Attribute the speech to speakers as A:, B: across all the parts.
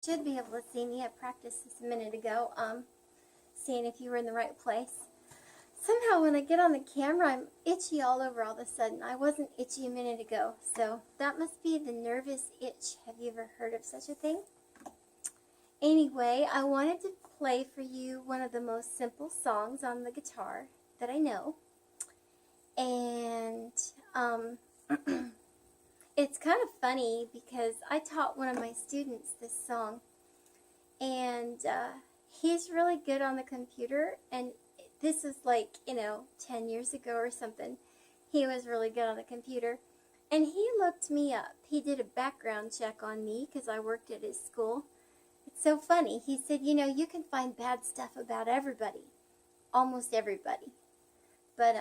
A: Should be able to see me. I practiced this a minute ago, seeing if you were in the right place. Somehow when I get on the camera, I'm itchy all over all of a sudden. I wasn't itchy a minute ago, so that must be the nervous itch. Have you ever heard of such a thing? Anyway, I wanted to play for you one of the most simple songs on the guitar that I know. And it's kind of funny because I taught one of my students this song, and he's really good on the computer, and this is like, 10 years ago or something. He was really good on the computer, and he looked me up. He did a background check on me because I worked at his school. It's so funny. He said, you can find bad stuff about everybody, almost everybody. But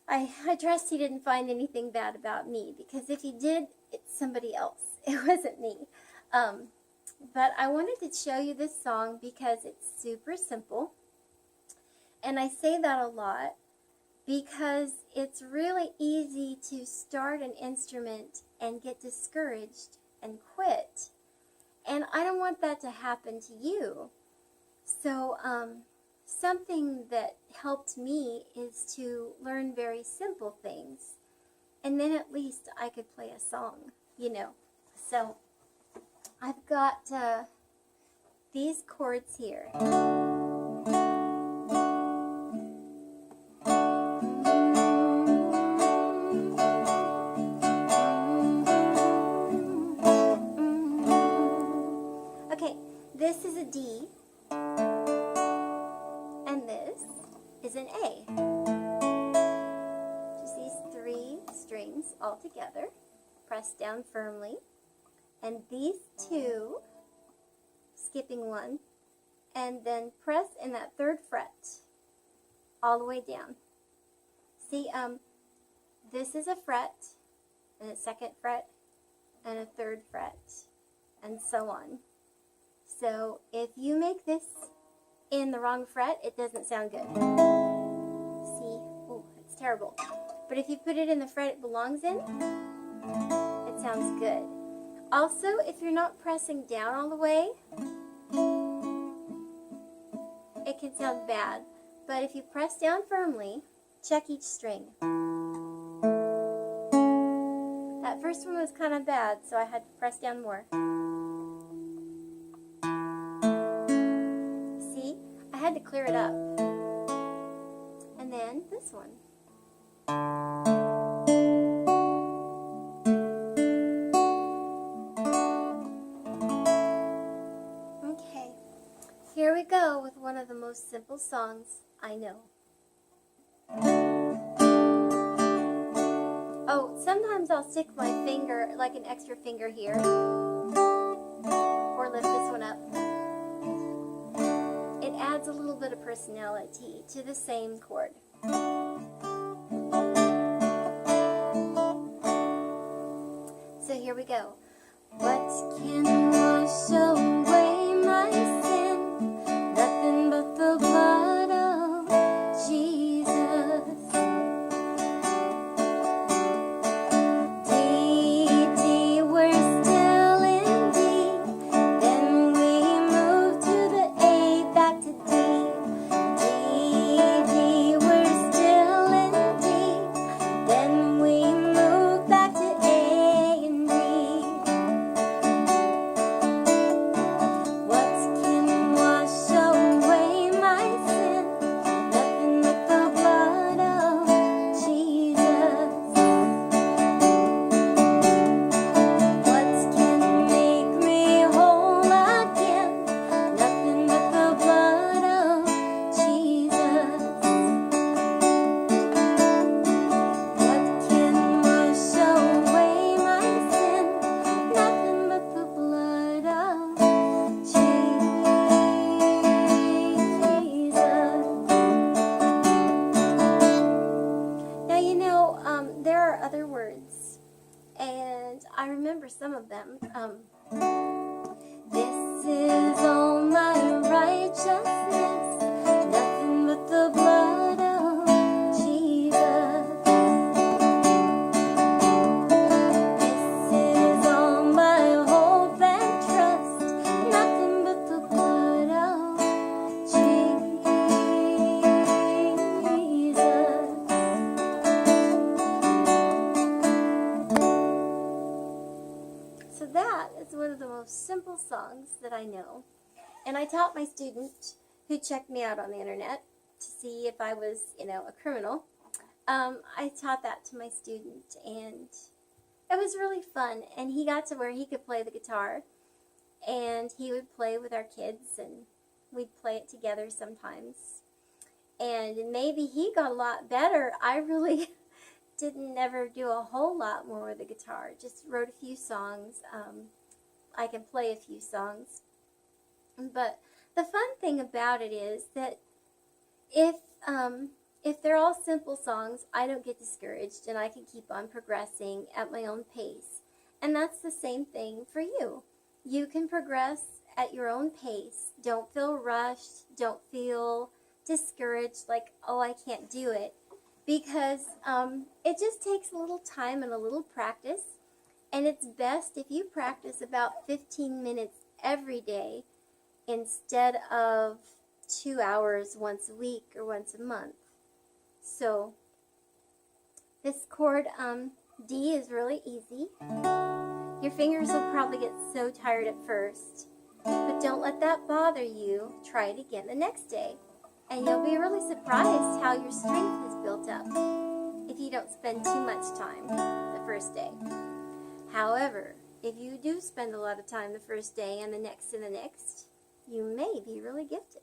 A: I trust he didn't find anything bad about me, because if he did, it's somebody else. It wasn't me. But I wanted to show you this song because it's super simple. And I say that a lot because it's really easy to start an instrument and get discouraged and quit. And I don't want that to happen to you. So something that helped me is to learn very simple things. And then at least I could play a song, So I've got these chords here. This is a D, and this is an A. Just these three strings all together, pressed down firmly, and these two, skipping one, and then press in that third fret, all the way down. See, this is a fret, and a second fret, and a third fret, and so on. So if you make this in the wrong fret, it doesn't sound good. See? Oh, it's terrible. But if you put it in the fret it belongs in, it sounds good. Also, if you're not pressing down all the way, it can sound bad. But if you press down firmly, check each string. That first one was kind of bad, so I had to press down more. I had to clear it up. And then this one. Okay, here we go with one of the most simple songs I know. Oh, sometimes I'll stick my finger, like an extra finger here, or lift this one up. It adds a little bit of personality to the same chord. So here we go. What can wash away my sin? Nothing but the blood of Jesus. D, we're still in D. Then we move to the A, back to D. D, we're still in D. Then we move back to A and D. simple songs that I know. And I taught my student who checked me out on the internet to see if I was, a criminal. I taught that to my student, and it was really fun. And he got to where he could play the guitar, and he would play with our kids, and we'd play it together sometimes. And maybe he got a lot better. I really didn't ever do a whole lot more with the guitar. Just wrote a few songs. I can play a few songs. But the fun thing about it is that if they're all simple songs, I don't get discouraged, and I can keep on progressing at my own pace. And that's the same thing for you. You can progress at your own pace. Don't feel rushed. Don't feel discouraged like, oh, I can't do it. Because it just takes a little time and a little practice. And it's best if you practice about 15 minutes every day instead of 2 hours once a week or once a month. So this chord D is really easy. Your fingers will probably get so tired at first, but don't let that bother you. Try it again the next day, and you'll be really surprised how your strength is built up if you don't spend too much time the first day. However, if you do spend a lot of time the first day and the next, you may be really gifted.